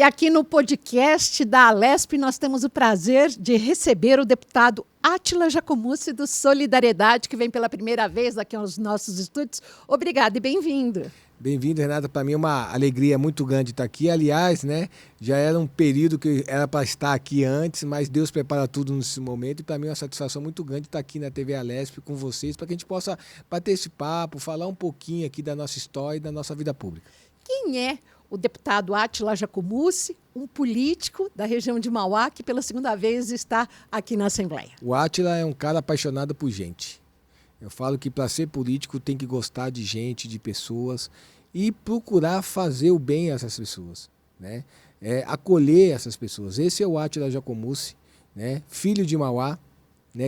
E aqui no podcast da Alesp nós temos o prazer de receber o deputado Átila Jacomuzzi do Solidariedade, que vem pela primeira vez aqui aos nossos estúdios. Obrigada e bem-vindo. Bem-vindo, Renata. Para mim é uma alegria muito grande estar aqui. Aliás, já era um período que era para estar aqui antes, mas Deus prepara tudo nesse momento. E para mim é uma satisfação muito grande estar aqui na TV Alesp com vocês, para que a gente possa bater esse papo, falar um pouquinho aqui da nossa história e da nossa vida pública. Quem é o deputado Átila Jacomuzzi, um político da região de Mauá, que pela segunda vez está aqui na Assembleia? O Átila é um cara apaixonado por gente. Eu falo que para ser político tem que gostar de gente, de pessoas e procurar fazer o bem a essas pessoas, acolher essas pessoas. Esse é o Átila Jacomuzzi, filho de Mauá,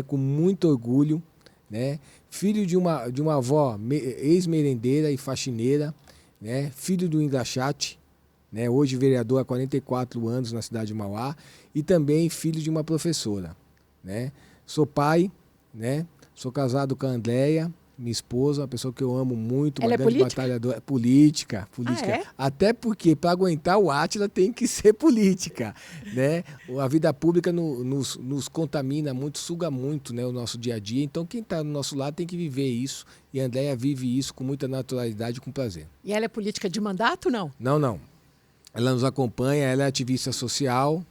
com muito orgulho, filho de uma avó ex-merendeira e faxineira, filho do engraxate, hoje vereador há 44 anos na cidade de Mauá, e também filho de uma professora. Sou pai, sou casado com a Andréia, minha esposa, uma pessoa que eu amo muito, uma grande batalhadora. Política. Ah, é? Até porque para aguentar o Átila tem que ser política. A vida pública nos contamina muito, suga muito o nosso dia a dia. Então quem está no nosso lado tem que viver isso. E a Andréia vive isso com muita naturalidade e com prazer. E ela é política de mandato, não? Não. Ela nos acompanha, ela é ativista social,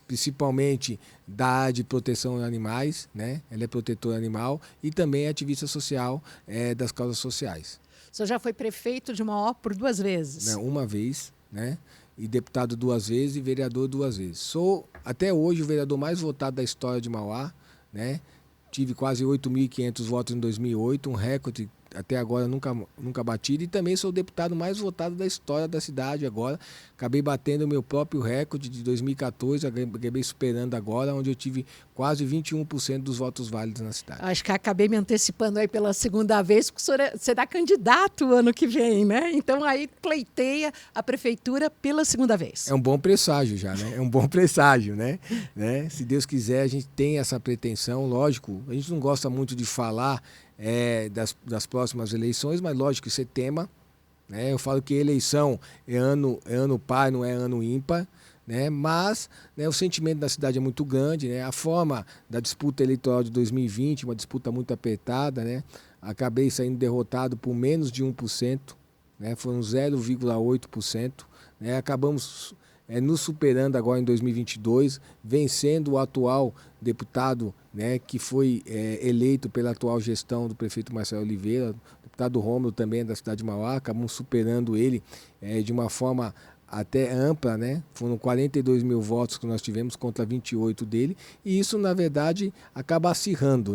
principalmente da área de proteção a animais, ela é protetora animal e também é ativista social das causas sociais. O senhor já foi prefeito de Mauá por 2 vezes? Uma vez, e deputado 2 vezes e vereador 2 vezes. Sou, até hoje, o vereador mais votado da história de Mauá, tive quase 8.500 votos em 2008, um recorde até agora nunca batido, e também sou o deputado mais votado da história da cidade agora. Acabei batendo o meu próprio recorde de 2014, acabei superando agora, onde eu tive quase 21% dos votos válidos na cidade. Acho que acabei me antecipando aí pela segunda vez, porque o senhor será candidato o ano que vem, Então aí pleiteia a prefeitura pela segunda vez. É um bom presságio já, É um bom presságio, Se Deus quiser, a gente tem essa pretensão, lógico, a gente não gosta muito de falar das próximas eleições, mas lógico que isso é tema. Eu falo que eleição é ano par, não é ano ímpar, mas o sentimento da cidade é muito grande, a forma da disputa eleitoral de 2020, uma disputa muito apertada, acabei saindo derrotado por menos de 1%, foram 0,8%, acabamos nos superando agora em 2022, vencendo o atual deputado, que foi eleito pela atual gestão do prefeito Marcelo Oliveira, o deputado Rômulo também da cidade de Mauá, acabamos superando ele de uma forma até ampla, Foram 42 mil votos que nós tivemos contra 28 dele, e isso, na verdade, acaba acirrando,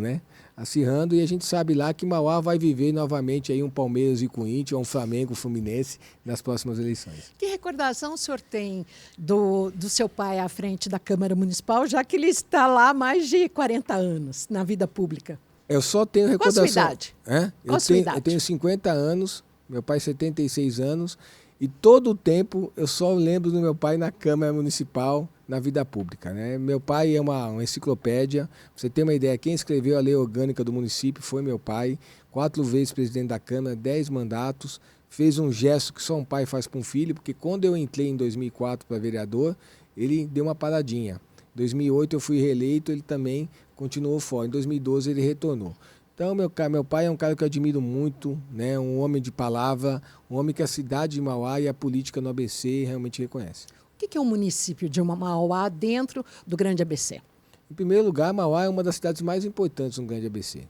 acirrando, e a gente sabe lá que Mauá vai viver novamente aí um Palmeiras e Corinthians, um Flamengo, Fluminense nas próximas eleições. Que recordação o senhor tem do seu pai à frente da Câmara Municipal, já que ele está lá há mais de 40 anos na vida pública? Eu só tenho recordação. Qual a sua idade? Eu tenho 50 anos, meu pai 76 anos, e todo o tempo eu só lembro do meu pai na Câmara Municipal, na vida pública. Meu pai é uma enciclopédia. Pra você ter uma ideia, quem escreveu a lei orgânica do município foi meu pai, 4 vezes presidente da Câmara, 10 mandatos, fez um gesto que só um pai faz para um filho, porque quando eu entrei em 2004 para vereador, ele deu uma paradinha. Em 2008 eu fui reeleito, ele também continuou fora. Em 2012 ele retornou. Então, meu pai é um cara que eu admiro muito, um homem de palavra, um homem que a cidade de Mauá e a política no ABC realmente reconhece. O que é um município de Mauá dentro do Grande ABC? Em primeiro lugar, Mauá é uma das cidades mais importantes no Grande ABC.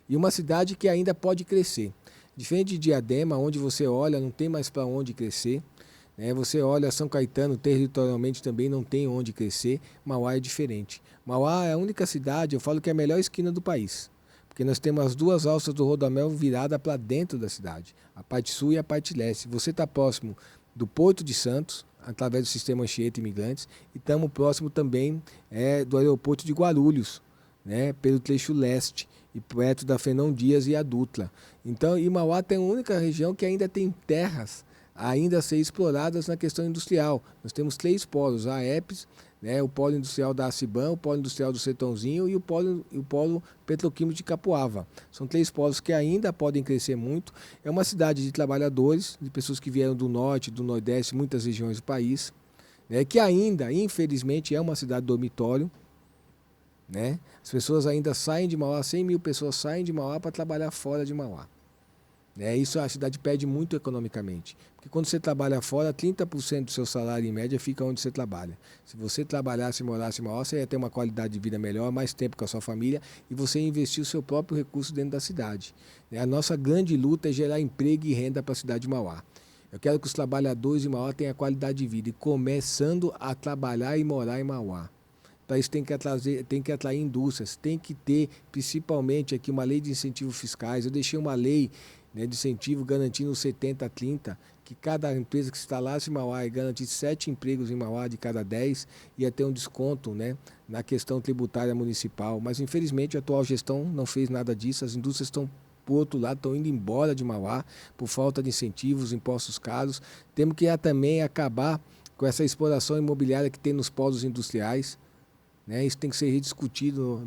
E uma cidade que ainda pode crescer. Diferente de Diadema, onde você olha, não tem mais para onde crescer. Você olha São Caetano, territorialmente também não tem onde crescer. Mauá é diferente. Mauá é a única cidade, eu falo que é a melhor esquina do país. Porque nós temos as 2 alças do Rodoanel viradas para dentro da cidade, a parte sul e a parte leste. Você está próximo do Porto de Santos, através do sistema Anchieta Imigrantes, e estamos próximo também do aeroporto de Guarulhos, pelo trecho leste, e perto da Fernão Dias e a Dutra. Então, Mauá tem a única região que ainda tem terras ainda a ser exploradas na questão industrial. Nós temos 3 polos, a EPS, o polo industrial da Acibam, o polo industrial do Sertãozinho e o polo petroquímico de Capuava. São 3 polos que ainda podem crescer muito. É uma cidade de trabalhadores, de pessoas que vieram do norte, do nordeste, muitas regiões do país. né, que ainda, infelizmente, é uma cidade dormitório, né? As pessoas ainda saem de Mauá, 100 mil pessoas saem de Mauá para trabalhar fora de Mauá. Né? Isso a cidade perde muito economicamente. Porque quando você trabalha fora, 30% do seu salário em média fica onde você trabalha. Se você trabalhasse e morasse em Mauá, você ia ter uma qualidade de vida melhor, mais tempo com a sua família e você ia investir o seu próprio recurso dentro da cidade. Né? A nossa grande luta é gerar emprego e renda para a cidade de Mauá. Eu quero que os trabalhadores de Mauá tenham qualidade de vida e começando a trabalhar e morar em Mauá. Para isso tem que atrair indústrias, tem que ter principalmente aqui uma lei de incentivos fiscais. Eu deixei uma lei, né, de incentivo garantindo 70-30, que cada empresa que se instalasse em Mauá e garantisse 7 empregos em Mauá de cada 10 ia ter um desconto, né, na questão tributária municipal. Mas infelizmente a atual gestão não fez nada disso, as indústrias estão, por outro lado, estão indo embora de Mauá por falta de incentivos, impostos caros. Temos que também acabar com essa exploração imobiliária que tem nos polos industriais. Né? Isso tem que ser rediscutido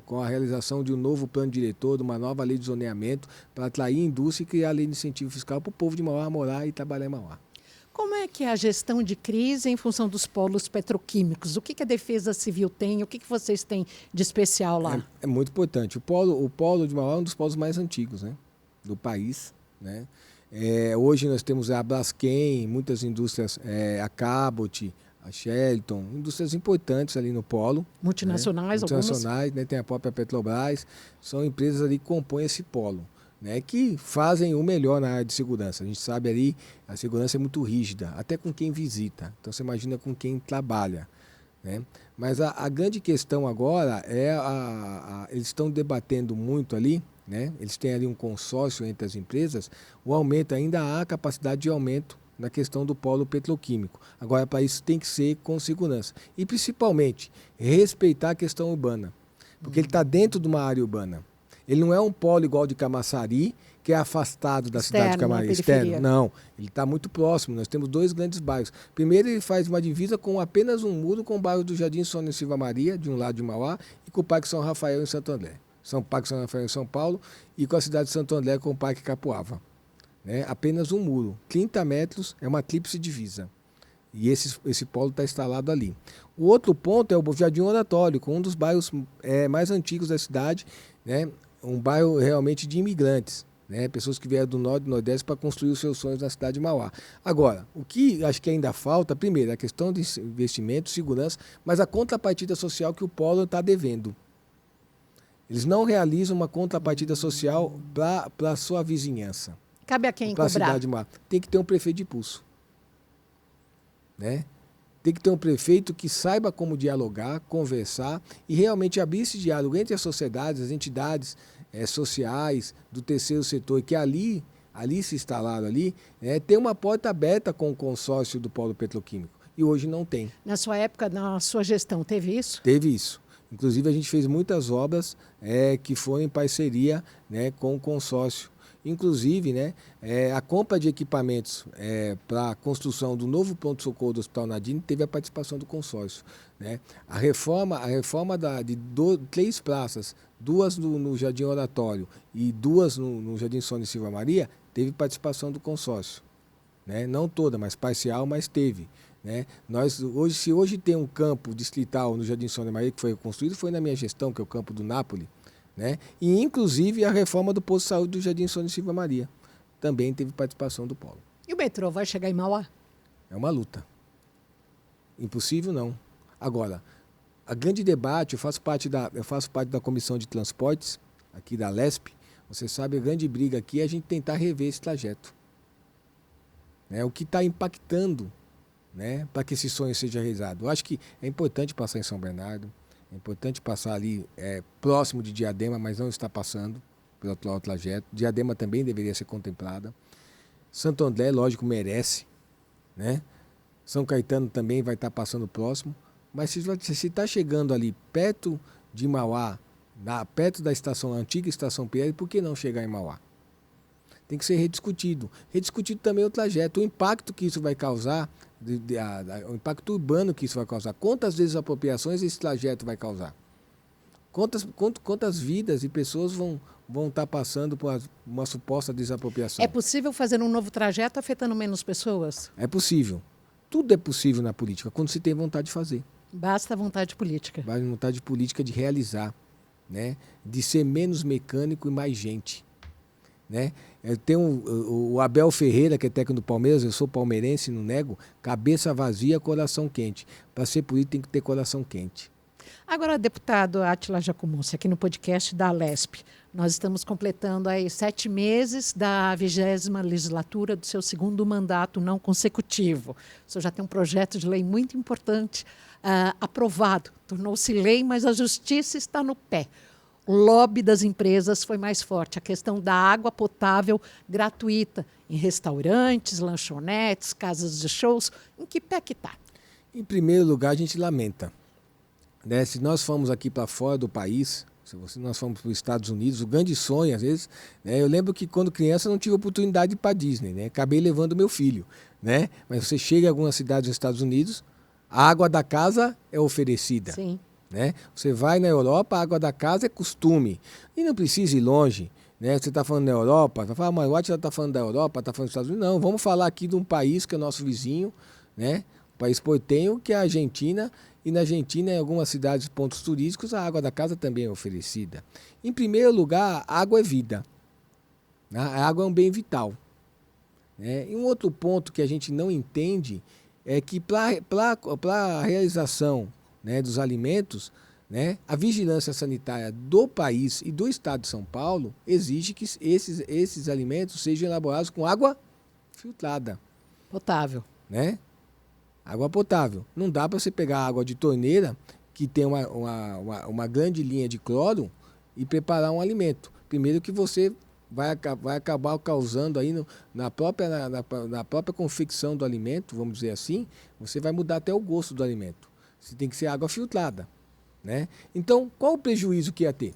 com a realização de um novo plano diretor, de uma nova lei de zoneamento, para atrair indústria e criar a lei de incentivo fiscal para o povo de Mauá morar e trabalhar em Mauá. Como é que é a gestão de crise em função dos polos petroquímicos? O que a Defesa Civil tem? O que vocês têm de especial lá? É muito importante. O polo de Mauá é um dos polos mais antigos, né, do país. Né? Hoje nós temos a Braskem, muitas indústrias, a Cabot, a Sheraton, indústrias importantes ali no polo. Multinacionais, né? Multinacionais, né? Tem a própria Petrobras, são empresas ali que compõem esse polo, né? Que fazem o melhor na área de segurança. A gente sabe ali, a segurança é muito rígida, até com quem visita, então você imagina com quem trabalha. Né? Mas a grande questão agora é, eles estão debatendo muito ali, né? Eles têm ali um consórcio entre as empresas, o aumento, ainda há capacidade de aumento na questão do polo petroquímico. Agora, para isso tem que ser com segurança. E, principalmente, respeitar a questão urbana. Porque ele está dentro de uma área urbana. Ele não é um polo igual de Camaçari, que é afastado da cidade de Camaçari. Externo. Não, ele está muito próximo. Nós temos 2 grandes bairros. Primeiro, ele faz uma divisa com apenas um muro com o bairro do Jardim Sônia Silva Maria, de um lado de Mauá, e com o Parque São Rafael em Santo André. Parque São Rafael em São Paulo, e com a cidade de Santo André com o Parque Capuava. Né? Apenas um muro, 30 metros, é uma tríplice divisa. E esse polo está instalado ali. O outro ponto é o Jardim Oratório, com um dos bairros mais antigos da cidade, né? Um bairro realmente de imigrantes, né? Pessoas que vieram do norte e do nordeste para construir os seus sonhos na cidade de Mauá. Agora, o que acho que ainda falta, primeiro, a questão de investimento, segurança, mas a contrapartida social que o polo está devendo. Eles não realizam uma contrapartida social para a sua vizinhança. Cabe a quem cobrar? Tem que ter um prefeito de pulso. Né? Tem que ter um prefeito que saiba como dialogar, conversar e realmente abrir esse diálogo entre as sociedades, as entidades sociais do terceiro setor, que ali se instalaram ali, ter uma porta aberta com o consórcio do polo petroquímico. E hoje não tem. Na sua época, na sua gestão, teve isso? Teve isso. Inclusive, a gente fez muitas obras que foram em parceria, né, com o consórcio. Inclusive, né, a compra de equipamentos para a construção do novo pronto-socorro do Hospital Nadine teve a participação do consórcio. Né? A reforma de 3 praças, 2 no Jardim Oratório e 2 no Jardim Sônia Silva Maria, teve participação do consórcio. Né? Não toda, mas parcial, mas teve. Né? Se hoje tem um campo distrital no Jardim Sônia Maria que foi construído, foi na minha gestão, que é o campo do Nápoles. Né? E, inclusive, a reforma do posto de saúde do Jardim Sônia Silva Maria também teve participação do polo. E o metrô vai chegar em Mauá? É uma luta. Impossível, não. Agora, a grande debate, eu faço parte da Comissão de Transportes, aqui da LESP, você sabe, a grande briga aqui é a gente tentar rever esse trajeto. Né? O que está impactando, né, para que esse sonho seja realizado. Eu acho que é importante passar em São Bernardo, é importante passar ali próximo de Diadema, mas não está passando pelo atual trajeto. Diadema também deveria ser contemplada. Santo André, lógico, merece. Né? São Caetano também vai estar passando próximo. Mas se está chegando ali perto de Mauá, perto da antiga estação Pierre, por que não chegar em Mauá? Tem que ser rediscutido. Rediscutido também o trajeto, o impacto que isso vai causar, o impacto urbano que isso vai causar. Quantas desapropriações esse trajeto vai causar? Quantas vidas e pessoas vão estar passando por uma suposta desapropriação? É possível fazer um novo trajeto afetando menos pessoas? É possível. Tudo é possível na política, quando se tem vontade de fazer. Basta vontade política. Basta vontade política de realizar, né? De ser menos mecânico e mais gente. Né? Tem o Abel Ferreira, que é técnico do Palmeiras, eu sou palmeirense, não nego, cabeça vazia, coração quente. Para ser político tem que ter coração quente. Agora, deputado Átila Jacomuzzi, aqui no podcast da Alesp, nós estamos completando aí 7 meses da 20ª legislatura do seu segundo mandato não consecutivo. O senhor já tem um projeto de lei muito importante aprovado, tornou-se lei, mas a justiça está no pé. O lobby das empresas foi mais forte. A questão da água potável gratuita em restaurantes, lanchonetes, casas de shows. Em que pé que está? Em primeiro lugar, a gente lamenta. Né? Se nós formos aqui para fora do país, se nós formos para os Estados Unidos, o grande sonho, às vezes, né? Eu lembro que quando criança não tive oportunidade de ir para a Disney, né? Acabei levando meu filho. Né? Mas você chega em algumas cidades dos Estados Unidos, a água da casa é oferecida. Sim. Né? Você vai na Europa, a água da casa é costume. E não precisa ir longe. Né? Você está falando da Europa, você fala, mas o Átila está falando da Europa, está falando dos Estados Unidos. Não, vamos falar aqui de um país que é nosso vizinho, né? Um país portenho, que é a Argentina. E na Argentina, em algumas cidades, pontos turísticos, a água da casa também é oferecida. Em primeiro lugar, a água é vida. A água é um bem vital. Né? E um outro ponto que a gente não entende é que para a realização, né, dos alimentos, né, a vigilância sanitária do país e do estado de São Paulo exige que esses alimentos sejam elaborados com água filtrada. Potável. Né? Água potável. Não dá para você pegar água de torneira, que tem uma grande linha de cloro, e preparar um alimento. Primeiro que você vai acabar causando aí na própria confecção do alimento, vamos dizer assim, você vai mudar até o gosto do alimento. Você tem que ser água filtrada. Né? Então, qual o prejuízo que ia ter?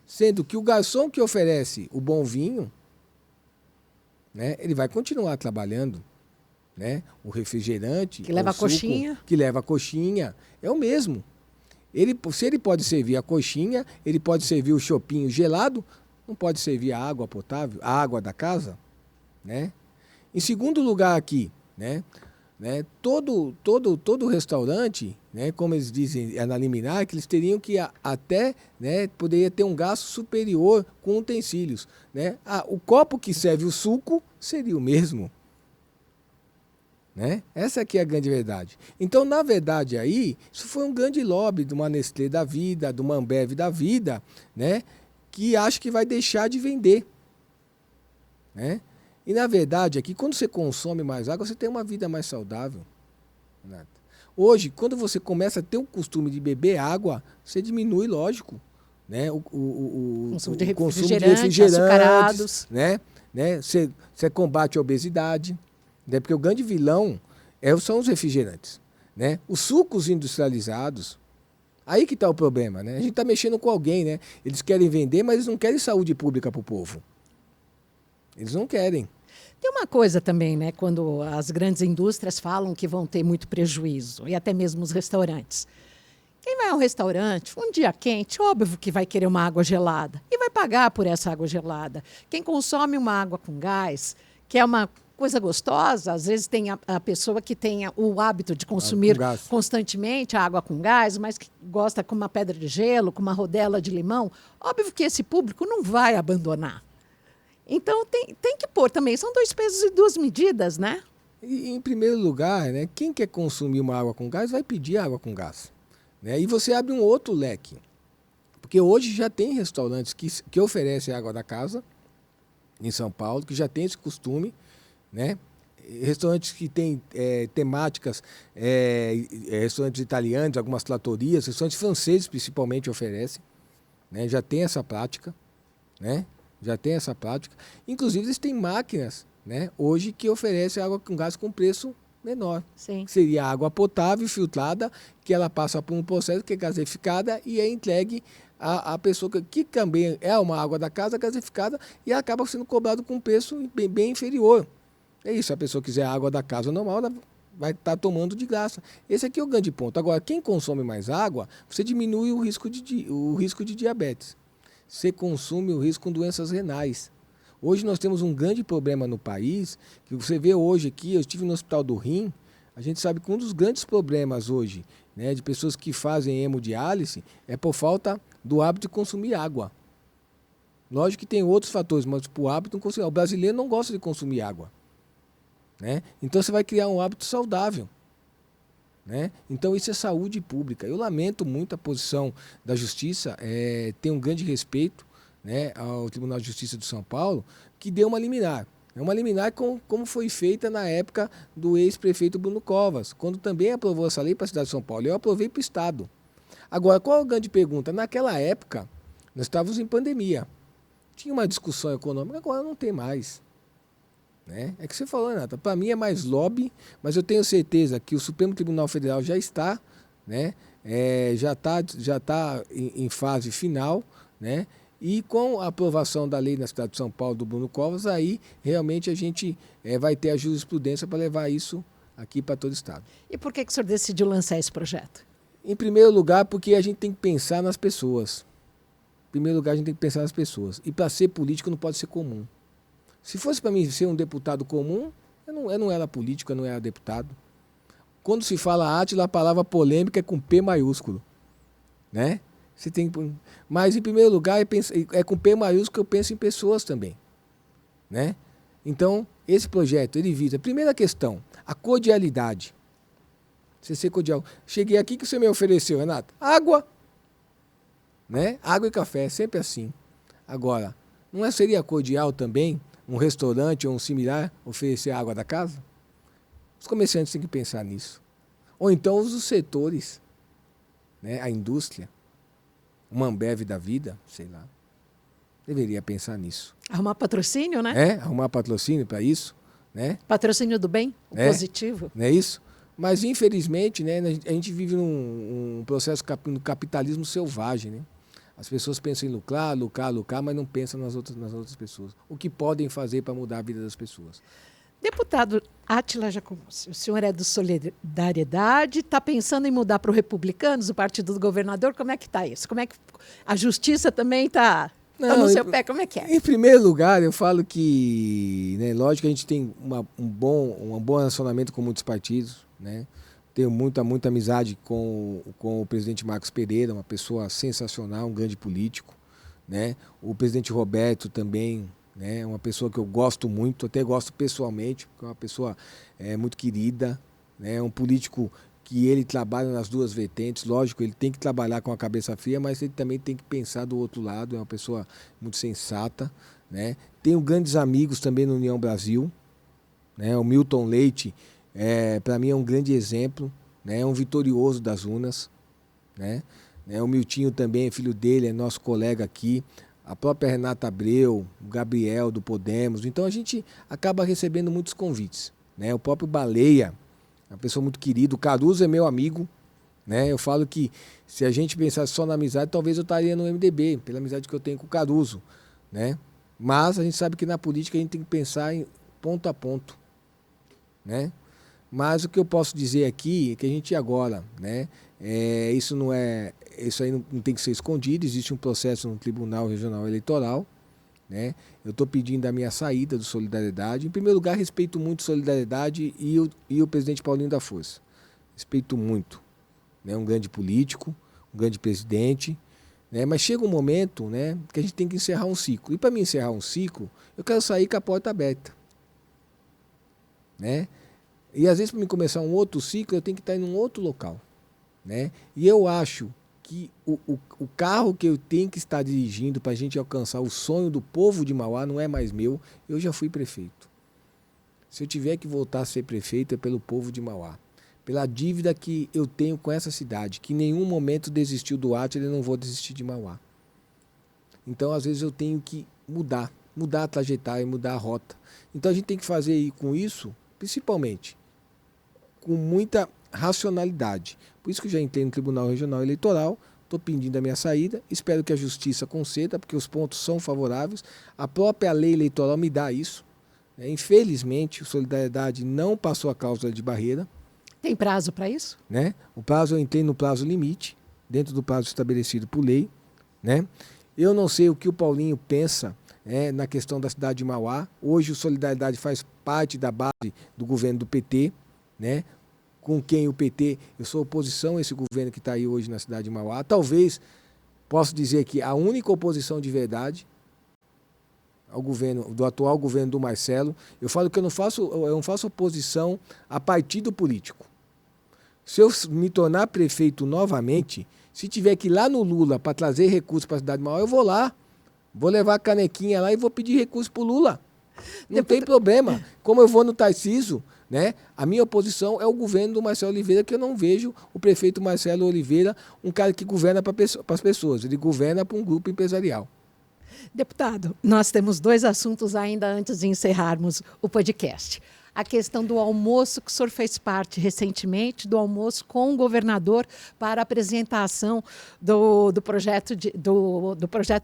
Sendo que o garçom que oferece o bom vinho, né, ele vai continuar trabalhando. Né? O refrigerante, que leva a coxinha. Que leva a coxinha, é o mesmo. Se ele pode servir a coxinha, ele pode servir o chopinho gelado, não pode servir a água potável, a água da casa. Né? Em segundo lugar aqui, né? Todo restaurante, né, como eles dizem na liminar, que eles teriam que até, né, poderia ter um gasto superior com utensílios. Né? O copo que serve o suco seria o mesmo. Né? Essa aqui é a grande verdade. Então, na verdade, aí, isso foi um grande lobby de uma Nestlé da vida, de uma Ambev da vida, né, que acha que vai deixar de vender. Né? E, na verdade, aqui, quando você consome mais água, você tem uma vida mais saudável. Renata. Hoje, quando você começa a ter o costume de beber água, você diminui, lógico, né? o consumo de refrigerantes, açucarados. Né? Você combate a obesidade, né? Porque o grande vilão são os refrigerantes. Né? Os sucos industrializados, aí que está o problema. Né? A gente está mexendo com alguém, né? Eles querem vender, mas eles não querem saúde pública para o povo. Eles não querem. Tem uma coisa também, né? Quando as grandes indústrias falam que vão ter muito prejuízo, e até mesmo os restaurantes. Quem vai a um restaurante, um dia quente, óbvio que vai querer uma água gelada. E vai pagar por essa água gelada. Quem consome uma água com gás, que é uma coisa gostosa, às vezes tem a pessoa que tem o hábito de consumir constantemente a água com gás, mas que gosta com uma pedra de gelo, com uma rodela de limão. Óbvio que esse público não vai abandonar. Então, tem que pôr também. São 2 pesos e 2 medidas, né? E, em primeiro lugar, né, quem quer consumir uma água com gás vai pedir água com gás. Né? E você abre um outro leque. Porque hoje já tem restaurantes que oferecem água da casa, em São Paulo, que já tem esse costume. Né? Restaurantes que têm temáticas, restaurantes italianos, algumas tratorias, restaurantes franceses principalmente oferecem. Né? Já tem essa prática. Né? Já tem essa prática. Inclusive, eles têm máquinas, né, hoje que oferecem água com gás com preço menor. Sim. Seria água potável, filtrada, que ela passa por um processo que é gaseificada e é entregue à pessoa que também é uma água da casa gaseificada e acaba sendo cobrado com um preço bem inferior. É isso, se a pessoa quiser água da casa normal, ela vai estar tomando de graça. Esse aqui é o grande ponto. Agora, quem consome mais água, você diminui o risco de diabetes. Você consome o risco com doenças renais. Hoje nós temos um grande problema no país, que você vê hoje aqui, eu estive no Hospital do Rim, A gente sabe que um dos grandes problemas hoje, né, de pessoas que fazem hemodiálise é por falta do hábito de consumir água. Lógico que tem outros fatores, mas por hábito não consumir. O brasileiro não gosta de consumir água, né? Então você vai criar um hábito saudável, né? Então isso é saúde pública. Eu lamento muito a posição da Justiça, tenho um grande respeito, né, ao Tribunal de Justiça de São Paulo, que deu uma liminar. É uma liminar como foi feita na época do ex-prefeito Bruno Covas, quando também aprovou essa lei para a cidade de São Paulo. Eu aprovei para o Estado. Agora, qual a grande pergunta? Naquela época, nós estávamos em pandemia. Tinha uma discussão econômica, agora não tem mais. Né? É que você falou, Renata, para mim é mais lobby, mas eu tenho certeza que o Supremo Tribunal Federal já está, né? Já tá em fase final, né? E com a aprovação da lei na cidade de São Paulo do Bruno Covas, aí realmente a gente vai ter a jurisprudência para levar isso aqui para todo o estado. E por que o senhor decidiu lançar esse projeto? Em primeiro lugar, porque a gente tem que pensar nas pessoas. Em primeiro lugar, a gente tem que pensar nas pessoas. E para ser político não pode ser comum. Se fosse para mim ser um deputado comum, eu não era político, eu não era deputado. Quando se fala Átila, a palavra polêmica é com P maiúsculo, né? Você tem, mas, em primeiro lugar, é com P maiúsculo que eu penso em pessoas também, né? Então, esse projeto, ele visa, primeira questão, a cordialidade. Você ser cordial. Cheguei aqui, que você me ofereceu, Renato? Água, né? Água e café, sempre assim. Agora, seria cordial também um restaurante ou um similar oferecer água da casa? Os comerciantes têm que pensar nisso. Ou então os setores, né? A indústria, uma Ambev da vida, sei lá, deveria pensar nisso. Arrumar patrocínio, né? Arrumar patrocínio para isso, né? Patrocínio do bem, o positivo. Não é isso? Mas, infelizmente, né, a gente vive num processo no capitalismo selvagem, né? As pessoas pensam em lucrar, mas não pensam nas outras pessoas. O que podem fazer para mudar a vida das pessoas. Deputado Átila Jacomuzzi, o senhor é do Solidariedade, está pensando em mudar para o Republicanos, o partido do governador? Como é que está isso? Como é que a justiça também está no seu pé? Como é que é? Em primeiro lugar, eu falo que, né, lógico que a gente tem um bom relacionamento com muitos partidos, né? Tenho muita amizade com o presidente Marcos Pereira, uma pessoa sensacional, um grande político, né? O presidente Roberto também, né? Uma pessoa que eu gosto muito, até gosto pessoalmente, porque é uma pessoa muito querida, né? Um político que ele trabalha nas duas vertentes. Lógico, ele tem que trabalhar com a cabeça fria, mas ele também tem que pensar do outro lado, é uma pessoa muito sensata, né? Tenho grandes amigos também no União Brasil, né? O Milton Leite, para mim é um grande exemplo, né? É um vitorioso das urnas, né? O Miltinho também, filho dele, é nosso colega aqui. A própria Renata Abreu, o Gabriel do Podemos. Então a gente acaba recebendo muitos convites, né? O próprio Baleia, uma pessoa muito querida. O Caruso é meu amigo, né? Eu falo que se a gente pensasse só na amizade, talvez eu estaria no MDB, pela amizade que eu tenho com o Caruso, né? Mas a gente sabe que na política a gente tem que pensar em ponto a ponto, né? Mas o que eu posso dizer aqui é que a gente agora, né? Isso aí não tem que ser escondido, existe um processo no Tribunal Regional Eleitoral, né? Eu estou pedindo a minha saída do Solidariedade. Em primeiro lugar, respeito muito Solidariedade e o presidente Paulinho da Força. Respeito muito, né? Um grande político, um grande presidente, né? Mas chega um momento, né, que a gente tem que encerrar um ciclo. E para mim encerrar um ciclo, eu quero sair com a porta aberta, né? E às vezes para mim começar um outro ciclo, eu tenho que estar em um outro local, né? E eu acho que o carro que eu tenho que estar dirigindo para a gente alcançar o sonho do povo de Mauá não é mais meu. Eu já fui prefeito. Se eu tiver que voltar a ser prefeito, é pelo povo de Mauá. Pela dívida que eu tenho com essa cidade, que em nenhum momento desistiu do Átila, eu não vou desistir de Mauá. Então, às vezes, eu tenho que mudar a trajetória, mudar a rota. Então, a gente tem que fazer com isso, principalmente, com muita racionalidade. Por isso que eu já entrei no Tribunal Regional Eleitoral, estou pedindo a minha saída, espero que a Justiça conceda, porque os pontos são favoráveis. A própria lei eleitoral me dá isso. Infelizmente, o Solidariedade não passou a cláusula de barreira. Tem prazo para isso? Né? O prazo, eu entrei no prazo limite, dentro do prazo estabelecido por lei. Né? Eu não sei o que o Paulinho pensa na questão da cidade de Mauá. Hoje o Solidariedade faz parte da base do governo do PT, né? com quem o PT, eu sou oposição a esse governo que está aí hoje na cidade de Mauá. Talvez, posso dizer que a única oposição de verdade ao governo, do atual governo do Marcelo. Eu falo que eu não faço oposição a partido político. Se eu me tornar prefeito novamente, se tiver que ir lá no Lula para trazer recursos para a cidade de Mauá, eu vou lá. Vou levar a canequinha lá e vou pedir recurso para o Lula. Não tem problema. Como eu vou no Tarcísio, né? A minha oposição é o governo do Marcelo Oliveira, que eu não vejo o prefeito Marcelo Oliveira um cara que governa para as pessoas. Ele governa para um grupo empresarial. Deputado, nós temos 2 assuntos ainda antes de encerrarmos o podcast. A questão do almoço, que o senhor fez parte recentemente, do almoço com o governador para a apresentação do projeto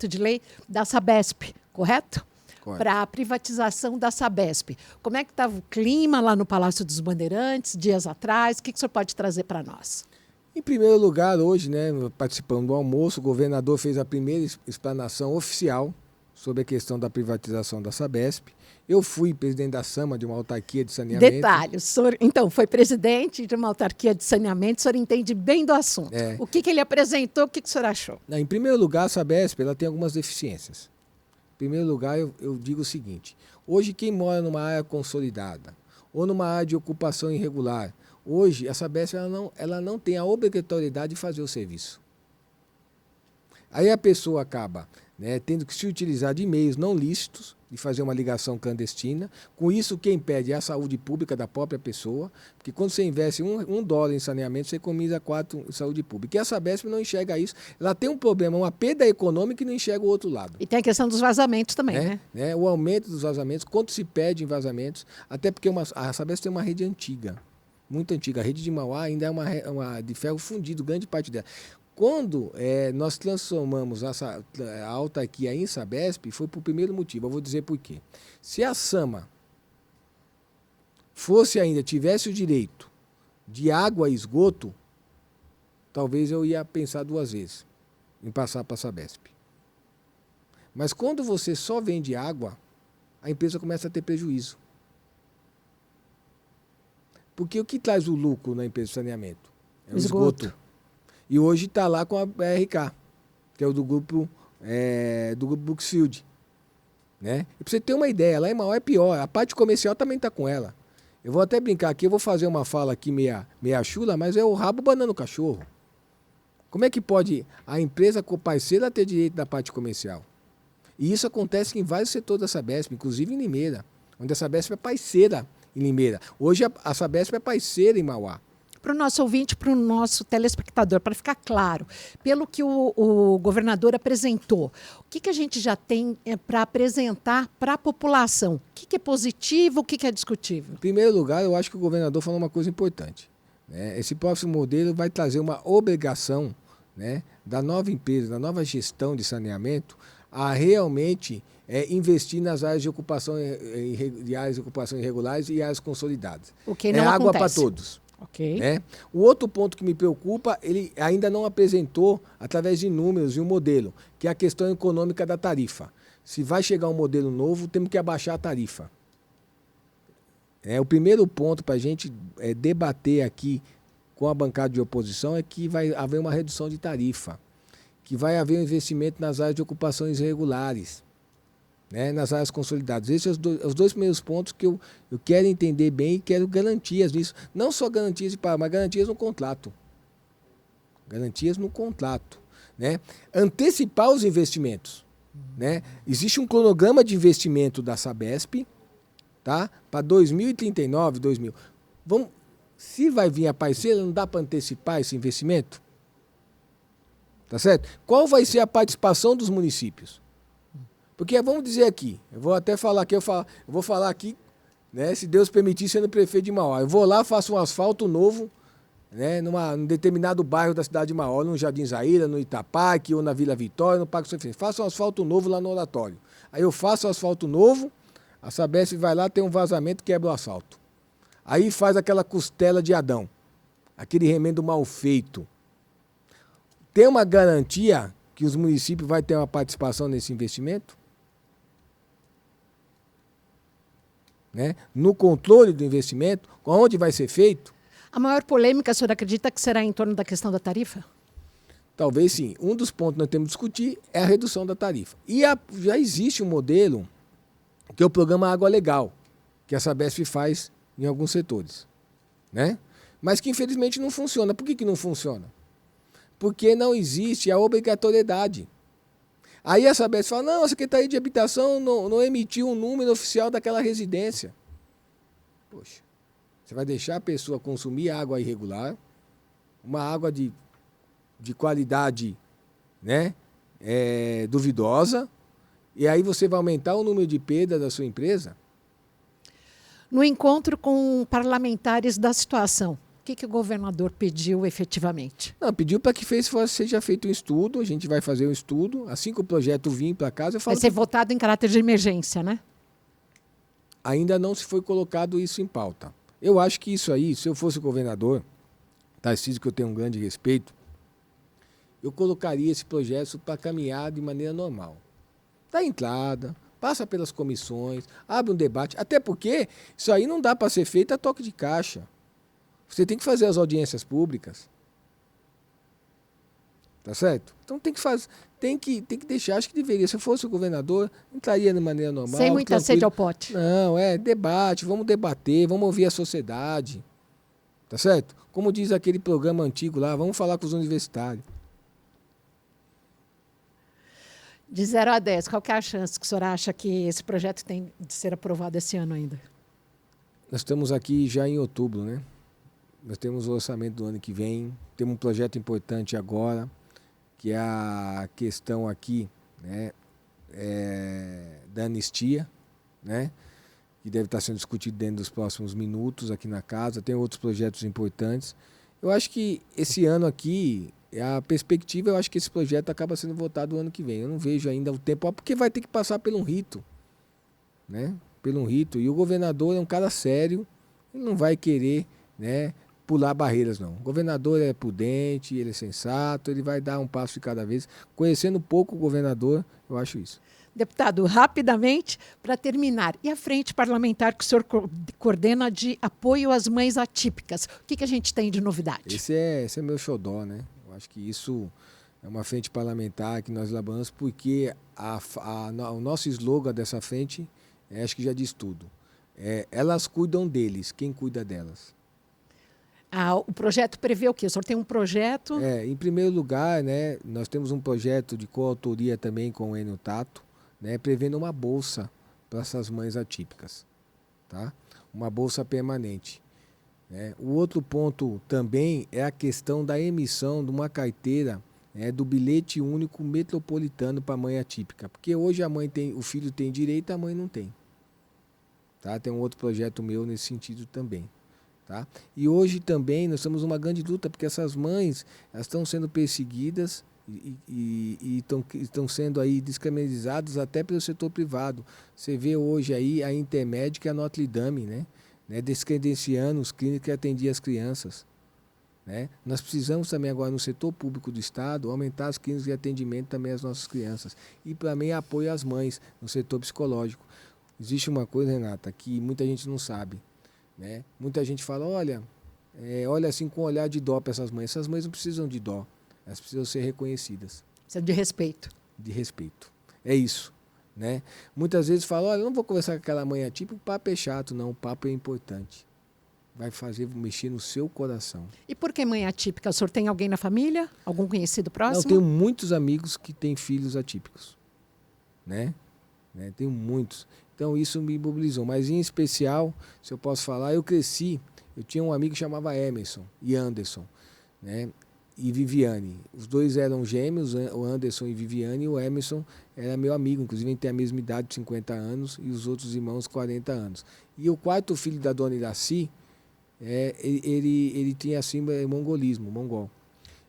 de lei da Sabesp, correto? Para a privatização da Sabesp. Como é que estava o clima lá no Palácio dos Bandeirantes, dias atrás? O que o senhor pode trazer para nós? Em primeiro lugar, hoje, né, participando do almoço, o governador fez a primeira explanação oficial sobre a questão da privatização da Sabesp. Eu fui presidente da SAMA, de uma autarquia de saneamento. Detalhe, o senhor, então, foi presidente de uma autarquia de saneamento, o senhor entende bem do assunto. O que ele apresentou, o que o senhor achou? Em primeiro lugar, a Sabesp ela tem algumas deficiências. Em primeiro lugar, eu digo o seguinte: hoje, quem mora numa área consolidada ou numa área de ocupação irregular, hoje a Sabesp ela não tem a obrigatoriedade de fazer o serviço. Aí a pessoa acaba, né, tendo que se utilizar de meios não lícitos, de fazer uma ligação clandestina. Com isso, quem perde é a saúde pública da própria pessoa, porque quando você investe $1 em saneamento, você economiza 4 em saúde pública. E a Sabesp não enxerga isso. Ela tem um problema, uma perda econômica e não enxerga o outro lado. E tem a questão dos vazamentos também, né? O aumento dos vazamentos, quanto se perde em vazamentos, até porque a Sabesp tem uma rede antiga, muito antiga. A rede de Mauá ainda é uma de ferro fundido, grande parte dela. Quando nós transformamos a autarquia em Sabesp, foi por primeiro motivo. Eu vou dizer por quê. Se a SAMA tivesse o direito de água e esgoto, talvez eu ia pensar 2 vezes em passar para a Sabesp. Mas quando você só vende água, a empresa começa a ter prejuízo. Porque o que traz o lucro na empresa de saneamento? É o esgoto. E hoje está lá com a BRK, que é o do grupo Brookfield. Né? E para você ter uma ideia, lá em Mauá é pior, a parte comercial também está com ela. Eu vou até brincar aqui, eu vou fazer uma fala aqui meia chula, mas é o rabo banando o cachorro. Como é que pode a empresa parceira ter direito da parte comercial? E isso acontece em vários setores da Sabesp, inclusive em Limeira, onde a Sabesp é parceira em Limeira. Hoje a Sabesp é parceira em Mauá. Para o nosso ouvinte, para o nosso telespectador, para ficar claro, pelo que o governador apresentou, o que a gente já tem para apresentar para a população? O que é positivo, o que é discutível? Em primeiro lugar, eu acho que o governador falou uma coisa importante. Né? Esse próximo modelo vai trazer uma obrigação, né, da nova empresa, da nova gestão de saneamento, a realmente investir nas áreas de ocupação, áreas de ocupação irregulares e áreas consolidadas. O que não água acontece. para todos. Okay. Né? O outro ponto que me preocupa, ele ainda não apresentou, através de números e um modelo, que é a questão econômica da tarifa. Se vai chegar um modelo novo, temos que abaixar a tarifa. O primeiro ponto para a gente debater aqui com a bancada de oposição é que vai haver uma redução de tarifa, que vai haver um investimento nas áreas de ocupações irregulares, né, nas áreas consolidadas. Esses são os dois primeiros pontos que eu quero entender bem e quero garantias nisso. Não só garantias de pagamento, mas garantias no contrato. Garantias no contrato. Né? Antecipar os investimentos. Né? Existe um cronograma de investimento da Sabesp, tá? Para 2039, 2000. Se vai vir a parceira, não dá para antecipar esse investimento? Tá certo? Qual vai ser a participação dos municípios? Porque vamos dizer aqui, eu vou até falar aqui, eu vou falar aqui, né, se Deus permitir, sendo prefeito de Mauá. Eu vou lá, faço um asfalto novo, né, num determinado bairro da cidade de Mauá, no Jardim Zaira, no Itaparque, ou na Vila Vitória, no Parque São Francisco. Faço um asfalto novo lá no Oratório. Aí eu faço o asfalto novo, a Sabesp vai lá, tem um vazamento, quebra o asfalto. Aí faz aquela costela de Adão, aquele remendo mal feito. Tem uma garantia que os municípios vão ter uma participação nesse investimento? Né? No controle do investimento, onde vai ser feito? A maior polêmica, o senhor acredita que será em torno da questão da tarifa? Talvez sim. Um dos pontos que nós temos que discutir é a redução da tarifa. E já existe um modelo que é o programa Água Legal, que a Sabesp faz em alguns setores, né? Mas que infelizmente não funciona. Por que não funciona? Porque não existe a obrigatoriedade. Aí a Sabesp fala, não, a Secretaria de Habitação não emitiu um número oficial daquela residência. Poxa, você vai deixar a pessoa consumir água irregular, uma água de qualidade, né, duvidosa, e aí você vai aumentar o número de perdas da sua empresa? No encontro com parlamentares da situação, o que o governador pediu efetivamente? Não, pediu para que seja feito um estudo, a gente vai fazer um estudo, assim que o projeto vir para casa, eu falo... Vai ser votado em caráter de emergência, né? Ainda não se foi colocado isso em pauta. Eu acho que isso aí, se eu fosse governador, Tarcísio, que eu tenho um grande respeito, eu colocaria esse projeto para caminhar de maneira normal. Dá entrada, passa pelas comissões, abre um debate, até porque isso aí não dá para ser feito a toque de caixa. Você tem que fazer as audiências públicas. Tá certo? Então tem que fazer, tem que deixar, acho que deveria, se eu fosse o governador, entraria de maneira normal. Sem muita sede ao pote. Não, debate, vamos debater, vamos ouvir a sociedade. Tá certo? Como diz aquele programa antigo lá, vamos falar com os universitários. De 0 a 10, qual que é a chance que o senhor acha que esse projeto tem de ser aprovado esse ano ainda? Nós estamos aqui já em outubro, né? Nós temos o orçamento do ano que vem, temos um projeto importante agora, que é a questão aqui, né, da anistia, né, que deve estar sendo discutido dentro dos próximos minutos aqui na casa. Tem outros projetos importantes. Eu acho que esse ano aqui, a perspectiva, eu acho que esse projeto acaba sendo votado o ano que vem. Eu não vejo ainda o tempo, porque vai ter que passar por um rito, né, pelo um rito. E o governador é um cara sério, ele não vai querer, né, pular barreiras, não. O governador é prudente, ele é sensato, ele vai dar um passo de cada vez. Conhecendo pouco o governador, eu acho isso. Deputado, rapidamente, para terminar, e a frente parlamentar que o senhor coordena de apoio às mães atípicas? O que a gente tem de novidade? Esse é meu xodó, né? Eu acho que isso é uma frente parlamentar que nós elaboramos porque o nosso slogan dessa frente, acho que já diz tudo. Elas cuidam deles, quem cuida delas? O projeto prevê o quê? O senhor tem um projeto? Em primeiro lugar, né, nós temos um projeto de coautoria também com o Enio Tato, né, prevendo uma bolsa para essas mães atípicas, tá? Uma bolsa permanente. Né? O outro ponto também é a questão da emissão de uma carteira, do bilhete único metropolitano para a mãe atípica, porque hoje o filho tem direito, a mãe não tem. Tá? Tem um outro projeto meu nesse sentido também. Tá? E hoje também nós temos uma grande luta, porque essas mães elas estão sendo perseguidas e estão sendo aí descriminalizadas até pelo setor privado. Você vê hoje aí a Intermédica e a Notre Dame, né? Descredenciando os clínicos que atendiam as crianças. Né? Nós precisamos também agora no setor público do Estado aumentar as clínicas de atendimento também às nossas crianças. E também apoio às mães no setor psicológico. Existe uma coisa, Renata, que muita gente não sabe. Né? Muita gente fala, olha assim com um olhar de dó para essas mães. Essas mães não precisam de dó, elas precisam ser reconhecidas. Precisa de respeito. De respeito. É isso. Né? Muitas vezes falam, olha, eu não vou conversar com aquela mãe atípica, o papo é chato. Não, o papo é importante. Vai mexer no seu coração. E por que mãe atípica? O senhor tem alguém na família? Algum conhecido próximo? Eu tenho muitos amigos que têm filhos atípicos. Né? Tenho muitos. Então isso me mobilizou, mas em especial, se eu posso falar, eu tinha um amigo que chamava Emerson e Anderson, né? E Viviane. Os dois eram gêmeos, o Anderson e Viviane, e o Emerson era meu amigo, inclusive a gente tem a mesma idade, 50 anos, e os outros irmãos, 40 anos. E o quarto filho da dona Iraci, ele tinha assim mongolismo, mongol.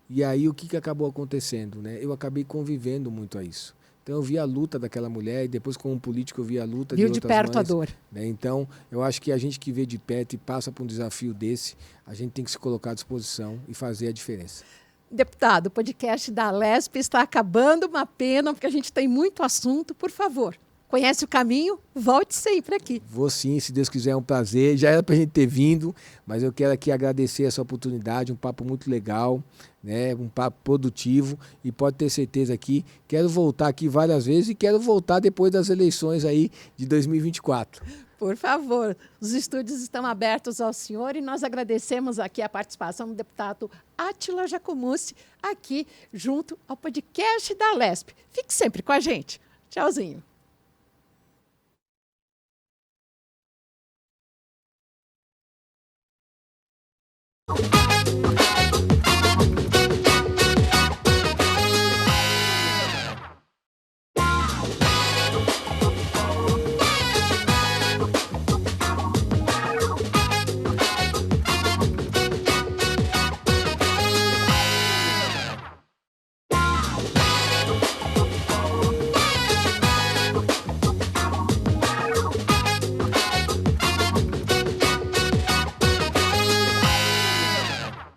E aí o que acabou acontecendo? Né? Eu acabei convivendo muito a isso. Então eu vi a luta daquela mulher e depois como político eu vi a luta de outras mães. Viu de perto a dor. Né? Então eu acho que a gente que vê de perto e passa por um desafio desse, a gente tem que se colocar à disposição e fazer a diferença. Deputado, o podcast da Alesp está acabando, uma pena, porque a gente tem muito assunto. Por favor. conhece o caminho, volte sempre aqui. Vou sim, se Deus quiser, é um prazer. Já era para a gente ter vindo, mas eu quero aqui agradecer essa oportunidade, um papo muito legal, né? Um papo produtivo, e pode ter certeza aqui, quero voltar aqui várias vezes e quero voltar depois das eleições aí de 2024. Por favor, os estúdios estão abertos ao senhor e nós agradecemos aqui a participação do deputado Átila Jacomuzzi aqui junto ao podcast da Alesp. Fique sempre com a gente. Tchauzinho.